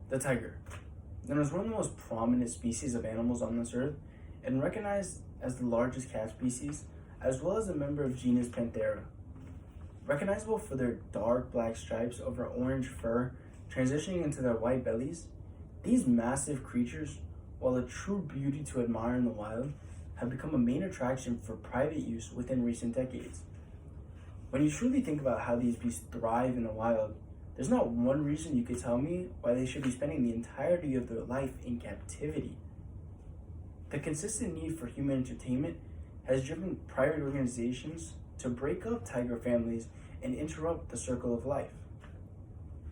The tiger, known as one of the most prominent species of animals on this earth and recognized as the largest cat species, as well as a member of genus Panthera. Recognizable for their dark black stripes over orange fur transitioning into their white bellies, these massive creatures, while a true beauty to admire in the wild, have become a main attraction for private use within recent decades. When you truly think about how these beasts thrive in the wild, there's not one reason you could tell me why they should be spending the entirety of their life in captivity. The consistent need for human entertainment has driven private organizations to break up tiger families and interrupt the circle of life.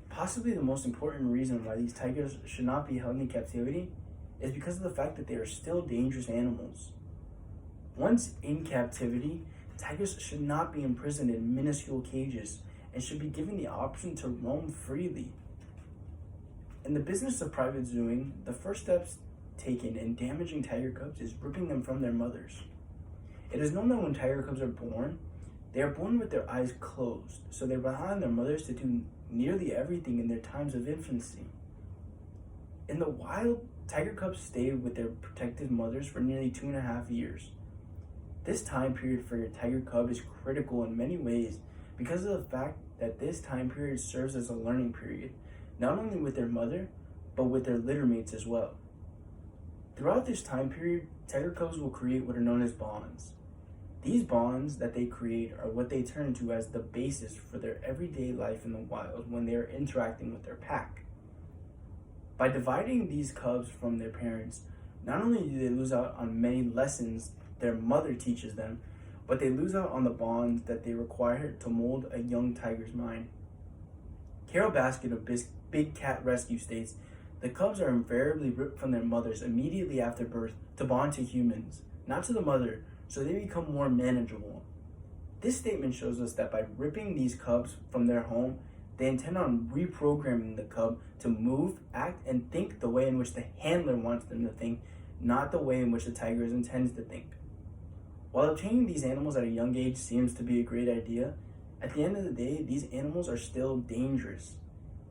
Possibly the most important reason why these tigers should not be held in captivity is because of the fact that they are still dangerous animals. Once in captivity, tigers should not be imprisoned in minuscule cages and should be given the option to roam freely. In the business of private zooing, the first steps taken in damaging tiger cubs is ripping them from their mothers. It is known that when tiger cubs are born with their eyes closed, so they rely on their mothers to do nearly everything in their times of infancy. In the wild, tiger cubs stay with their protective mothers for nearly 2.5 years. This time period for your tiger cub is critical in many ways because of the fact that this time period serves as a learning period, not only with their mother, but with their litter mates as well. Throughout this time period, tiger cubs will create what are known as bonds. These bonds that they create are what they turn to as the basis for their everyday life in the wild when they are interacting with their pack. By dividing these cubs from their parents, not only do they lose out on many lessons their mother teaches them, but they lose out on the bonds that they require to mold a young tiger's mind. Carol Baskin of Big Cat Rescue states, "The cubs are invariably ripped from their mothers immediately after birth to bond to humans, not to the mother, so they become more manageable." This statement shows us that by ripping these cubs from their home, they intend on reprogramming the cub to move, act, and think the way in which the handler wants them to think, not the way in which the tiger intends to think. While obtaining these animals at a young age seems to be a great idea, at the end of the day, these animals are still dangerous.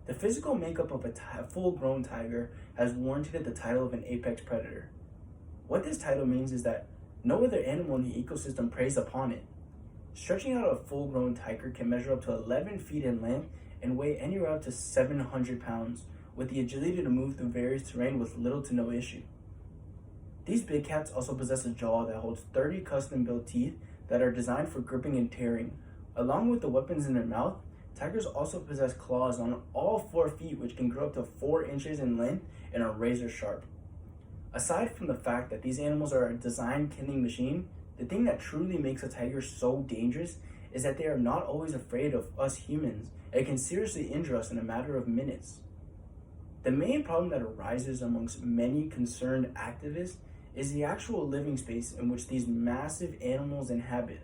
The physical makeup of a full-grown tiger has warranted it the title of an apex predator. What this title means is that no other animal in the ecosystem preys upon it. Stretching out a full-grown tiger can measure up to 11 feet in length and weigh anywhere up to 700 pounds, with the agility to move through various terrain with little to no issue. These big cats also possess a jaw that holds 30 custom-built teeth that are designed for gripping and tearing. Along with the weapons in their mouth, tigers also possess claws on all 4 feet which can grow up to 4 inches in length and are razor sharp. Aside from the fact that these animals are a design killing machine, the thing that truly makes a tiger so dangerous is that they are not always afraid of us humans and can seriously injure us in a matter of minutes. The main problem that arises amongst many concerned activists is the actual living space in which these massive animals inhabit.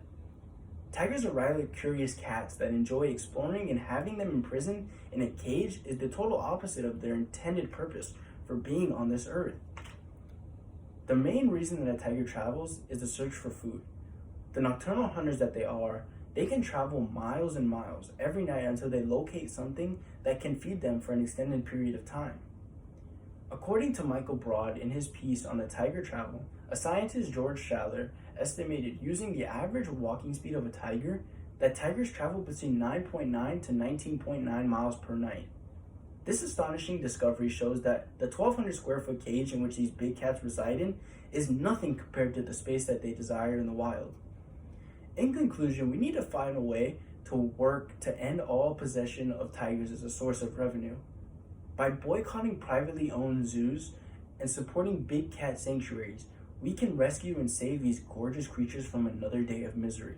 Tigers are rather curious cats that enjoy exploring, and having them imprisoned in a cage is the total opposite of their intended purpose for being on this earth. The main reason that a tiger travels is the search for food. The nocturnal hunters that they can travel miles and miles every night until they locate something that can feed them for an extended period of time. According to Michael Broad in his piece on the tiger travel, a scientist, George Schaller, estimated using the average walking speed of a tiger that tigers travel between 9.9 to 19.9 miles per night. This astonishing discovery shows that the 1,200 square foot cage in which these big cats reside in is nothing compared to the space that they desire in the wild. In conclusion, we need to find a way to work to end all possession of tigers as a source of revenue. By boycotting privately owned zoos and supporting big cat sanctuaries, we can rescue and save these gorgeous creatures from another day of misery.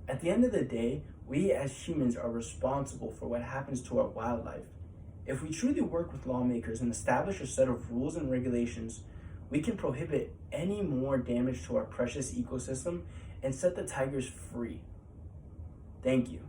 At the end of the day, we as humans are responsible for what happens to our wildlife. If we truly work with lawmakers and establish a set of rules and regulations, we can prohibit any more damage to our precious ecosystem and set the tigers free. Thank you.